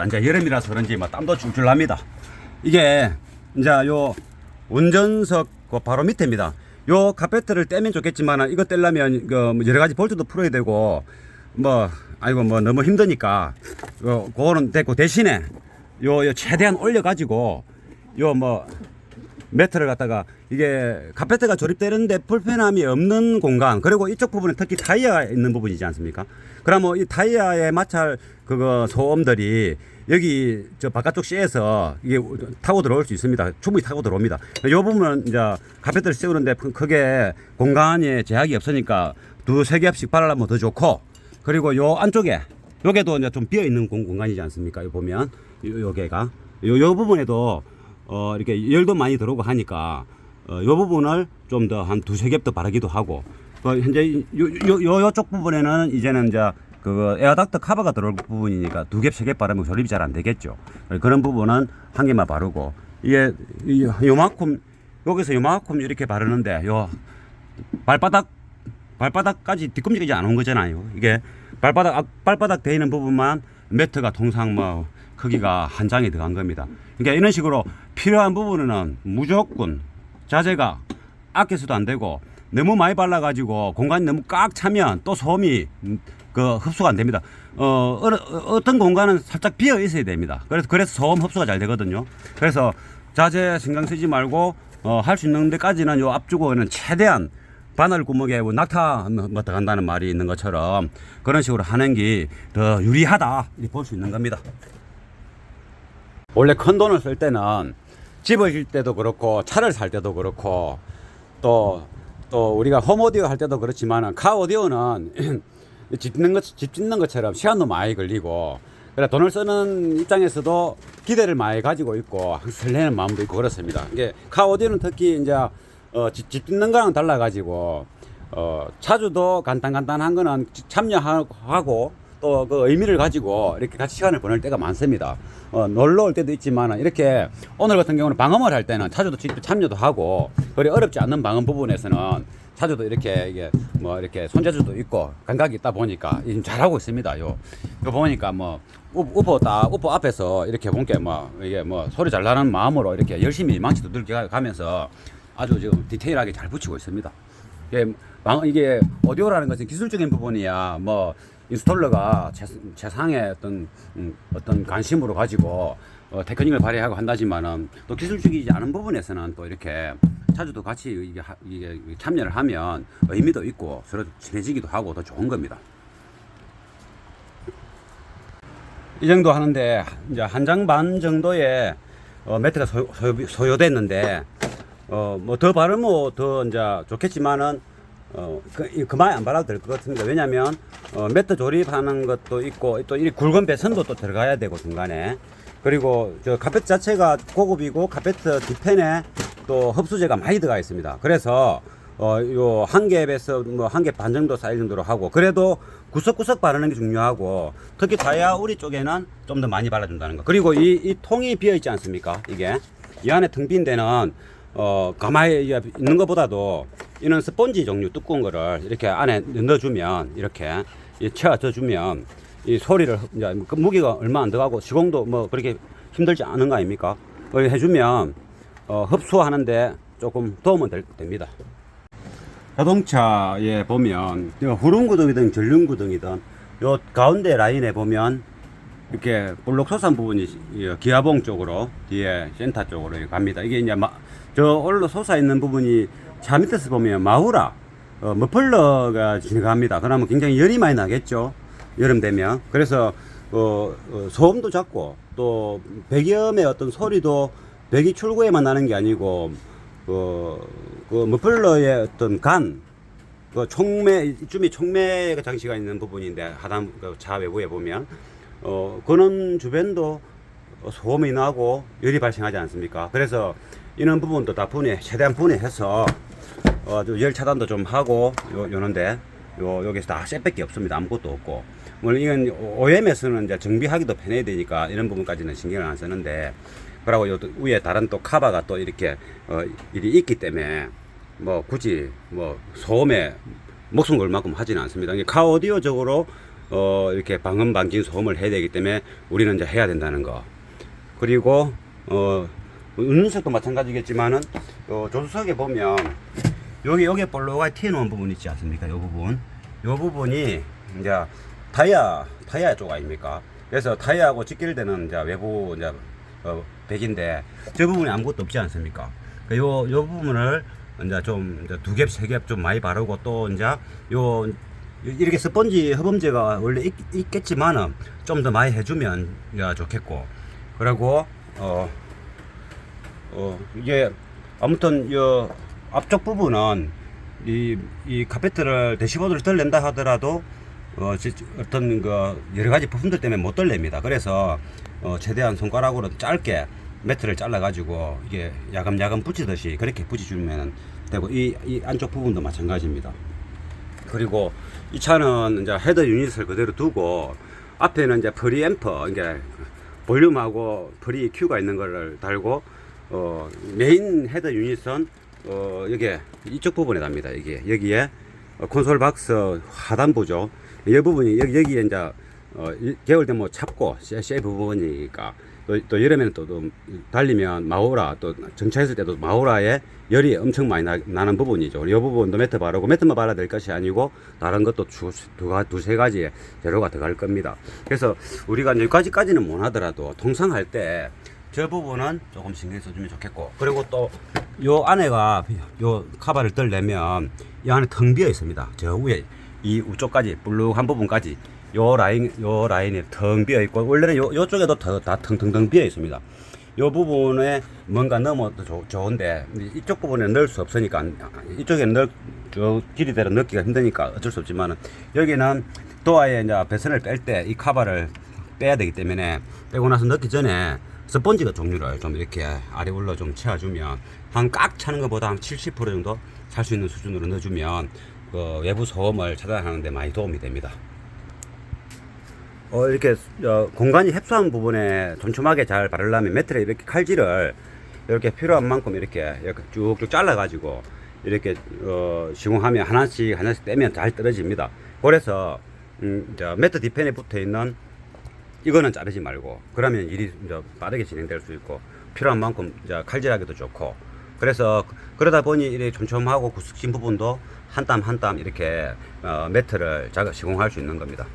이제 여름이라서 그런지 막 땀도 줄줄 납니다. 이게 이제 요 운전석 그 바로 밑에입니다. 요 카페트를 떼면 좋겠지만 이거 떼려면 그 여러 가지 볼트도 풀어야 되고 뭐 아이고 뭐 너무 힘드니까 그거는 됐고 대신에 요 최대한 올려 가지고 요 뭐 매트를 갖다가 이게 카페트가 조립되는데 불편함이 없는 공간, 그리고 이쪽 부분에 특히 타이어가 있는 부분이지 않습니까? 그러면 이 타이어에 마찰 그거 소음들이 여기 저 바깥쪽 시에서 이게 타고 들어올 수 있습니다. 충분히 타고 들어옵니다. 이 부분은 이제 카페트를 세우는데 크게 공간에 제약이 없으니까 두세 겹씩 발라면 더 좋고, 그리고 요 안쪽에 요게도 이제 좀 비어 있는 공간이지 않습니까? 요 보면 요게가 요 부분에도 이렇게 열도 많이 들어오고 하니까 요 부분을 좀 더 한 두세 겹 더 바르기도 하고, 현재 요쪽 부분에는 이제는 이제 그 에어닥터 커버가 들어올 부분이니까 두 겹, 세 겹 바르면 조립이 잘 안 되겠죠. 그런 부분은 한 개만 바르고, 이게 요만큼 여기서 요만큼 이렇게 바르는데 요 발바닥까지 뒤꿈치까지 안 온 거잖아요. 이게 발바닥 돼 있는 부분만 매트가 통상 뭐 크기가 한 장이 들어간 겁니다. 그러니까 이런 식으로 필요한 부분은 무조건 자재가 아껴서도 안 되고, 너무 많이 발라가지고 공간이 너무 꽉 차면 또 소음이 그 흡수가 안 됩니다. 어떤 공간은 살짝 비어 있어야 됩니다. 그래서 소음 흡수가 잘 되거든요. 그래서 자재 신경 쓰지 말고 할 수 있는 데까지는 요 앞주고는 최대한 바늘 구멍에 뭐 낙타 뭐 들어간다는 말이 있는 것처럼 그런 식으로 하는 게 더 유리하다 이렇게 볼 수 있는 겁니다. 원래 큰 돈을 쓸 때는 집을 질 때도 그렇고 차를 살 때도 그렇고 또 우리가 홈오디오 할 때도 그렇지만 카오디오는 집 짓는 것처럼 시간도 많이 걸리고, 그래 돈을 쓰는 입장에서도 기대를 많이 가지고 있고 설레는 마음도 있고 그렇습니다. 이게 카오디오는 특히 이제 집 짓는 거랑 달라 가지고 차주도 간단한 거는 참여하고 또 그 의미를 가지고 이렇게 같이 시간을 보낼 때가 많습니다. 놀러 올 때도 있지만 이렇게 오늘 같은 경우는 방음을 할 때는 차주도 직접 참여도 하고, 그리고 어렵지 않는 방음 부분에서는 차주도 이렇게 이게 뭐 이렇게 손재주도 있고 감각이 있다 보니까 지금 잘하고 있습니다. 요 보니까 뭐 우퍼 앞에서 이렇게 본게 뭐 이게 뭐 소리 잘 나는 마음으로 이렇게 열심히 망치 두들겨 가면서 아주 지금 디테일하게 잘 붙이고 있습니다. 이게 오디오라는 것은 기술적인 부분이야 뭐 인스톨러가 최상의 어떤 관심으로 가지고 테크닉을 발휘하고 한다지만은 또 기술적이지 않은 부분에서는 또 이렇게 차주도 같이 이게 참여를 하면 의미도 있고 서로 친해지기도 하고 더 좋은 겁니다. 이 정도 하는데 이제 한 장 반 정도의 매트가 소요됐는데 뭐 더 바르면 더 이제 좋겠지만은 그만 안 발라도 될 것 같습니다. 왜냐면 매트 조립하는 것도 있고 또 이 굵은 배선도 또 들어가야 되고 중간에, 그리고 저 카페트 자체가 고급이고 카페트 뒷편에 또 흡수제가 많이 들어가 있습니다. 그래서 요 한 겹에서 뭐 한 겹 반 정도 사이즈 정도로 하고, 그래도 구석구석 바르는 게 중요하고, 특히 타이어 우리 쪽에는 좀 더 많이 발라준다는 거. 그리고 이 통이 비어 있지 않습니까? 이게 이 안에 텅 빈 데는 가만히 있는 것보다도 이는 스펀지 종류 두꺼운 거를 이렇게 안에 넣어주면, 이렇게 채워주면 이 소리를 이제 그 무게가 얼마 안 들어가고 시공도 뭐 그렇게 힘들지 않은 거 아닙니까? 해주면 흡수하는데 조금 도움은 됩니다. 자동차에 보면 후륜구동이든 전륜구동이든 요 가운데 라인에 보면 이렇게 볼록 솟은 부분이 기아봉 쪽으로 뒤에 센터 쪽으로 갑니다. 이게 이제 저 올로 솟아 있는 부분이 차 밑에서 보면 마우라 머플러가 지나갑니다. 그러면 굉장히 열이 많이 나겠죠, 여름 되면. 그래서 소음도 작고 또 배기음의 어떤 소리도 배기 출구에만 나는 게 아니고 그 머플러의 어떤 그 총매, 이쯤이 총매 장치가 있는 부분인데 하단 차 외부에 보면 그런 주변도 소음이 나고 열이 발생하지 않습니까? 그래서 이런 부분도 다 최대한 분해해서 열 차단도 좀 하고 요런데 여기서 다 셋밖에 없습니다. 아무것도 없고, 물론 이건 OEM에서는 이제 정비하기도 편해야 되니까 이런 부분까지는 신경을 안 쓰는데, 그리고 요 위에 다른 또 카바가 또 이렇게 일이 있기 때문에 뭐 굳이 뭐 소음에 목숨 걸 만큼 하지는 않습니다. 이게 카오디오적으로 이렇게 방음 방진 소음을 해야 되기 때문에 우리는 이제 해야 된다는 거. 그리고 운전석도 마찬가지겠지만은 조수석에 보면 여기에 볼록하게 튀어나온 부분 있지 않습니까? 이 부분이 이제 타이어 쪽 아닙니까? 그래서 타이어하고 직결되는 이제 외부 이제 백인데 저 부분에 아무것도 없지 않습니까? 요 부분을 이제 좀 이제 2겹 3겹 좀 많이 바르고 또 이제 이렇게 스펀지 흡음제가 원래 있겠지만은 좀 더 많이 해주면 좋겠고, 그리고 이게 아무튼 이 앞쪽 부분은 이 카페트를 대시보드를 덜낸다 하더라도 어떤 여러 가지 부품들 때문에 못 덜냅니다. 그래서 최대한 손가락으로 짧게 매트를 잘라 가지고 이게 야금야금 붙이듯이 그렇게 붙여주면 되고, 이 안쪽 부분도 마찬가지입니다. 그리고 이 차는 이제 헤더 유닛을 그대로 두고 앞에는 이제 프리앰프, 이게 볼륨하고 프리 EQ가 있는 거를 달고 메인 헤더 유닛은 이쪽 부분에 답니다. 여기에 콘솔 박스 하단부죠. 이 부분이 여기에 이제 겨울 때 뭐 찹고 쉐이프 부분이니까 또 여름에는 또 달리면 마오라, 또 정차했을 때도 마오라에 열이 엄청 많이 나는 부분이죠. 이 부분도 매트 바르고, 매트만 발라야 될 것이 아니고 다른 것도 두세 가지 재료가 들어갈 겁니다. 그래서 우리가 여기까지는 못 하더라도 통상할 때 저 부분은 조금 신경 써주면 좋겠고, 그리고 또 요 안에가 요 카바를 덜내면 이 안에 텅 비어 있습니다. 저 위에 이 우쪽까지 볼록한 부분까지 요 라인이 텅 비어 있고, 원래는 요쪽에도 다 텅텅텅 비어 있습니다. 요 부분에 뭔가 넣으면 좋은데 이쪽 부분에 넣을 수 없으니까, 이쪽에는 저 길이대로 넣기가 힘드니까 어쩔 수 없지만, 여기는 도어에 이제 배선을 뺄 때 이 카바를 빼야 되기 때문에 빼고 나서 넣기 전에 스펀지가 종류를 좀 이렇게 아래 올라 좀 채워주면, 한 꽉 차는 것보다 한 70% 정도 찰 수 있는 수준으로 넣어주면 외부 소음을 차단하는 데 많이 도움이 됩니다. 이렇게 공간이 협소한 부분에 촘촘하게 잘 바르려면 매트를 이렇게 칼질을 이렇게 필요한 만큼 이렇게 쭉쭉 잘라 가지고 이렇게 시공하면 하나씩 떼면 잘 떨어집니다. 그래서 매트 뒤편에 붙어 있는 이거는 자르지 말고, 그러면 일이 빠르게 진행될 수 있고 필요한 만큼 칼질하기도 좋고, 그래서 그러다 보니 이렇게 촘촘하고 구석진 부분도 한 땀 한 땀 이렇게 매트를 시공할 수 있는 겁니다.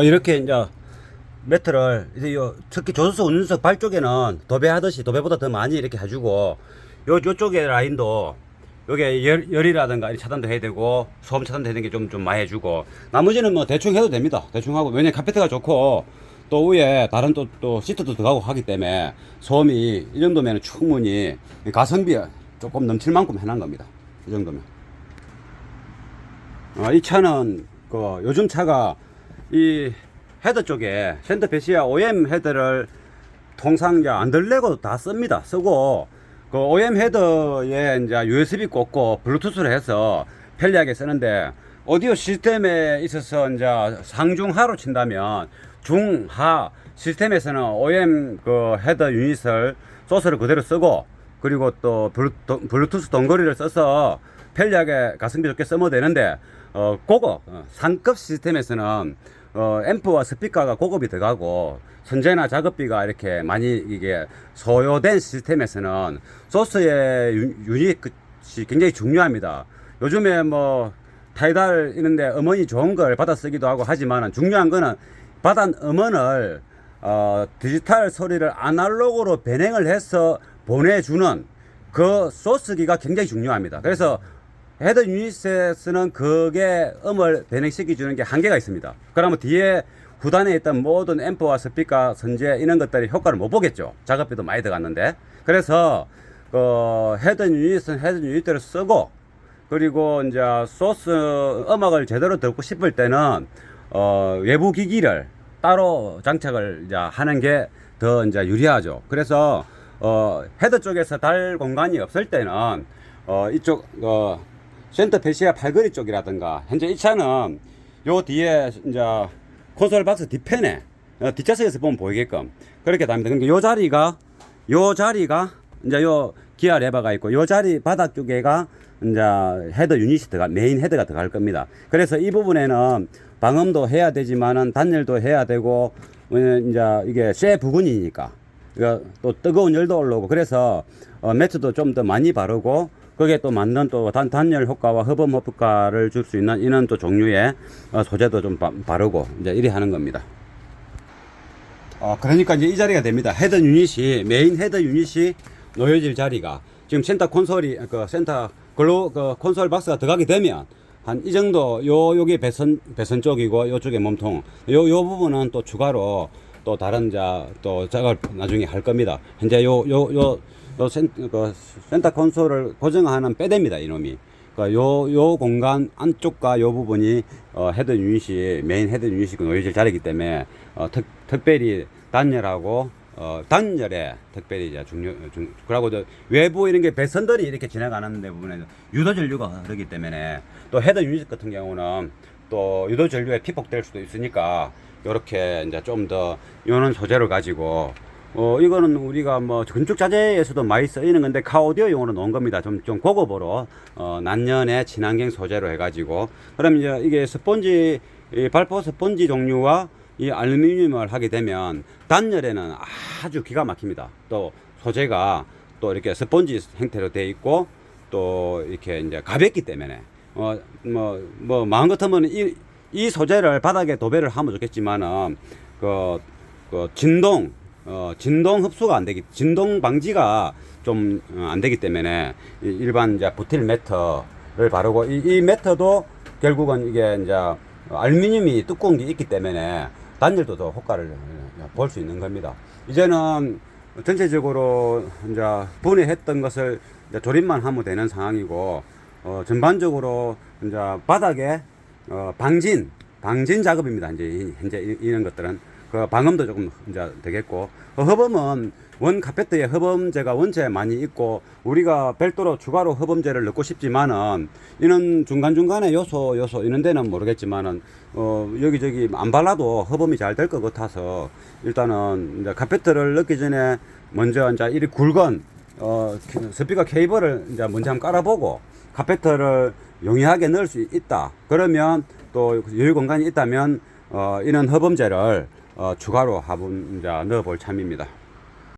이렇게 이제 매트를 이제 특히 조수석 운전석 발 쪽에는 도배하듯이, 도배보다 더 많이 이렇게 해주고, 요쪽에 라인도 여기에 열이라든가 차단도 해야 되고 소음 차단도 해야 되는 게 좀 많이 해주고, 나머지는 뭐 대충 해도 됩니다. 대충 하고, 왜냐면 카페트가 좋고 또 위에 다른 또 시트도 들어가고 하기 때문에 소음이 이 정도면 충분히 가성비 조금 넘칠 만큼 해놓은 겁니다. 이 정도면. 이 차는 요즘 차가 이 헤더 쪽에 샌드 페시아 OM 헤더를 통상 이제 안 들래고 다 씁니다. 쓰고 OM 헤더에 이제 USB 꽂고 블루투스를 해서 편리하게 쓰는데, 오디오 시스템에 있어서 이제 상중하로 친다면 중하 시스템에서는 OM 헤더 유닛을 소스를 그대로 쓰고, 그리고 또 블루투스 동거리를 써서 편리하게 가성비 좋게 쓰면 되는데, 고급 상급 시스템에서는 앰프와 스피커가 고급이 들어가고 선재나 작업비가 이렇게 많이 이게 소요된 시스템에서는 소스의 유닛이 굉장히 중요합니다. 요즘에 뭐 타이달 이런데 음원이 좋은 걸 받아 쓰기도 하고 하지만, 중요한 거는 받은 음원을 디지털 소리를 아날로그로 변형을 해서 보내주는 그 소스기가 굉장히 중요합니다. 그래서 헤더 유닛에서는 그게 음을 변형시켜주는 게 한계가 있습니다. 그러면 뒤에 후단에 있던 모든 앰프와 스피커, 선재 이런 것들이 효과를 못 보겠죠. 작업비도 많이 들어갔는데. 그래서 헤더 유닛은 헤더 유닛대로 쓰고, 그리고 이제 소스 음악을 제대로 듣고 싶을 때는 외부 기기를 따로 장착을 이제 하는 게 더 이제 유리하죠. 그래서 헤더 쪽에서 달 공간이 없을 때는 이쪽 센터 페시아 팔걸이 쪽이라든가, 현재 이 차는 요 뒤에 이제 콘솔 박스 뒤편에 뒷좌석에서 보면 보이게끔 그렇게 답니다. 그러니까 요 자리가 이제 요 기아 레버가 있고, 요 자리 바닥 쪽에가 이제 헤더 유닛이 메인 헤더가 들어갈 겁니다. 그래서 이 부분에는 방음도 해야 되지만은 단열도 해야 되고, 이제 이게 쇠 부근이니까 또 뜨거운 열도 올라오고, 그래서 매트도 좀 더 많이 바르고, 거기에 또 맞는 또 단열 효과와 흡음 효과를 줄 수 있는 이런 또 종류의 소재도 좀 바르고 이제 이리 하는 겁니다. 그러니까 이제 이 자리가 됩니다. 헤더 유닛이, 메인 헤더 유닛이 놓여질 자리가, 지금 센터 콘솔이, 센터 콘솔 박스가 들어가게 되면, 한 이 정도, 요게 배선 쪽이고, 요쪽에 몸통, 요 부분은 또 추가로 또 다른 또 작업을 나중에 할 겁니다. 현재 센터 콘솔을 고정하는 빼대입니다, 이놈이. 요 공간 안쪽과 요 부분이 헤더 유닛이, 메인 헤더 유닛이 놓여질 자리이기 때문에 특별히 단열하고 단열에 특별히 이제 그리고 외부 이런 게 배선들이 이렇게 지나가는 데 부분에 유도 전류가 흐르기 때문에, 또 헤더 유닛 같은 경우는 또 유도 전류에 피폭될 수도 있으니까 이렇게 이제 좀 더 이런 소재를 가지고, 이거는 우리가 뭐 건축 자재에서도 많이 쓰이는 건데 카오디오용으로 놓은 겁니다. 좀 고급으로 난연의 친환경 소재로 해가지고, 그럼 이제 이게 스펀지, 발포 스펀지 종류와 이 알루미늄을 하게 되면 단열에는 아주 기가 막힙니다. 또 소재가 또 이렇게 스펀지 형태로 되어 있고, 또 이렇게 이제 가볍기 때문에 마음 같으면 이 소재를 바닥에 도배를 하면 좋겠지만은 진동 흡수가 안 되기, 진동 방지가 좀 안 되기 때문에 일반 이제 부틸 매트를 바르고, 이 매트도 결국은 이게 이제 알루미늄이 두꺼운 게 있기 때문에 단열도 더 효과를 볼 수 있는 겁니다. 이제는 전체적으로 이제 분해했던 것을 이제 조립만 하면 되는 상황이고, 전반적으로 이제 바닥에 방진 작업입니다. 이제 현재 이런 것들은 방음도 조금 이제 되겠고, 흡음은 원 카페트에 흡음재가 원체 많이 있고, 우리가 별도로 추가로 흡음재를 넣고 싶지만은 이런 중간중간에 요소 이런 데는 모르겠지만은 여기저기 안 발라도 흡음이 잘 될 것 같아서, 일단은 이제 카페트를 넣기 전에 먼저 이제 이리 굵은 스피커 케이블을 이제 먼저 한번 깔아보고, 카페트를 용이하게 넣을 수 있다 그러면, 또 여유 공간이 있다면 이런 흡음재를 추가로 화분 이제 넣어볼 참입니다.